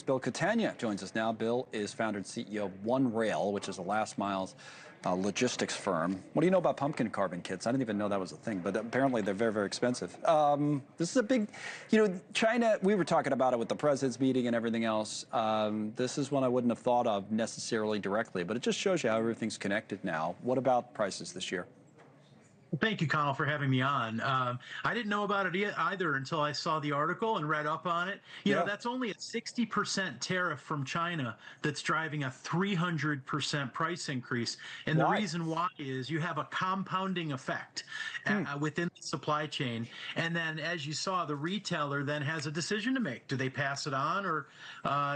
Bill Catania joins us now. Bill is founder and CEO of OneRail, which is a last mile logistics firm. What do you know about pumpkin carving kits? I didn't even know that was a thing, but apparently they're very, very expensive. This is a big, China, we were talking about it with the president's meeting and everything else. This is one I wouldn't have thought of necessarily directly, but it just shows you how everything's connected now. What about prices this year? Well, thank you, Connell, for having me on. I didn't know about it either until I saw the article and read up on it. That's only a 60% tariff from China that's driving a 300% price increase. And Why? the reason why is you have a compounding effect within the supply chain. And then, as you saw, the retailer then has a decision to make. Do they pass it on or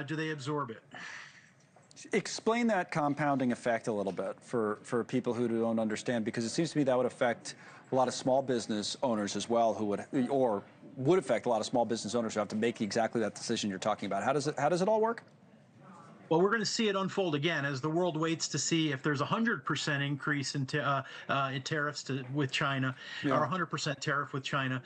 do they absorb it? Explain that compounding effect a little bit for people who don't understand, because it seems to me that would affect a lot of small business owners as well, who would affect a lot of small business owners who have to make exactly that decision you're talking about. How does it all work? Well, we're going to see it unfold again as the world waits to see if there's a 100% increase in tariffs with China, or 100% tariff with China.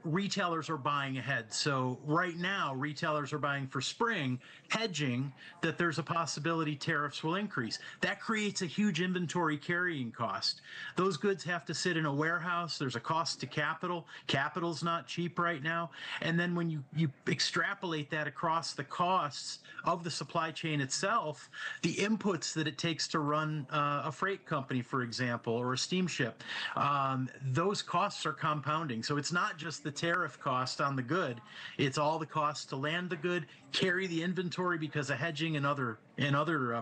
Retailers are buying ahead. So right now, retailers are buying for spring, hedging that there's a possibility tariffs will increase. That creates a huge inventory carrying cost. Those goods have to sit in a warehouse. There's a cost to capital. Capital's not cheap right now. And then when you extrapolate that across the costs of the supply chain itself, the inputs that it takes to run a freight company, for example, or a steamship, those costs are compounding. So it's not just the tariff cost on the good, it's all the costs to land the good, carry the inventory because of hedging and other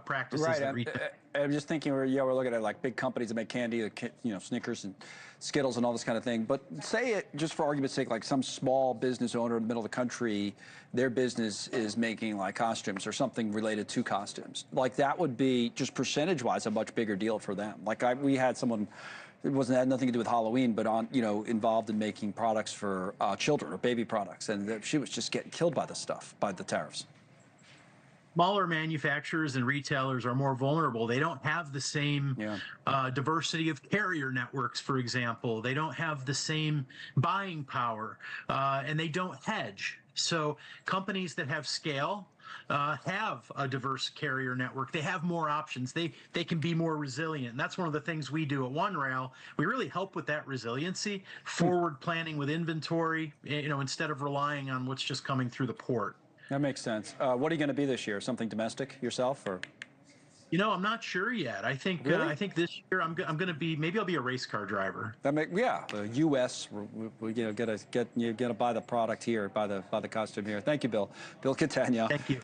practices. Right. I'm just thinking, we're looking at like big companies that make candy, Snickers and Skittles and all this kind of thing. But say it, just for argument's sake, like some small business owner in the middle of the country, their business is making like costumes or something related to costumes. Like that would be, just percentage-wise, a much bigger deal for them. Like we had someone, it had nothing to do with Halloween, but involved in making products for children or baby products, and she was just getting killed by the stuff, by the tariffs. Smaller manufacturers and retailers are more vulnerable. They don't have the same diversity of carrier networks, for example. They don't have the same buying power, and they don't hedge. So companies that have scale have a diverse carrier network. They have more options. They can be more resilient. And that's one of the things we do at OneRail. We really help with that resiliency, forward planning with inventory, instead of relying on what's just coming through the port. That makes sense. What are you going to be this year? Something domestic yourself, or? I'm not sure yet. I think really? I think this year I'm going to be, maybe I'll be a race car driver. The U.S. We gotta buy the product here, buy the costume here. Thank you, Bill. Bill Catania. Thank you.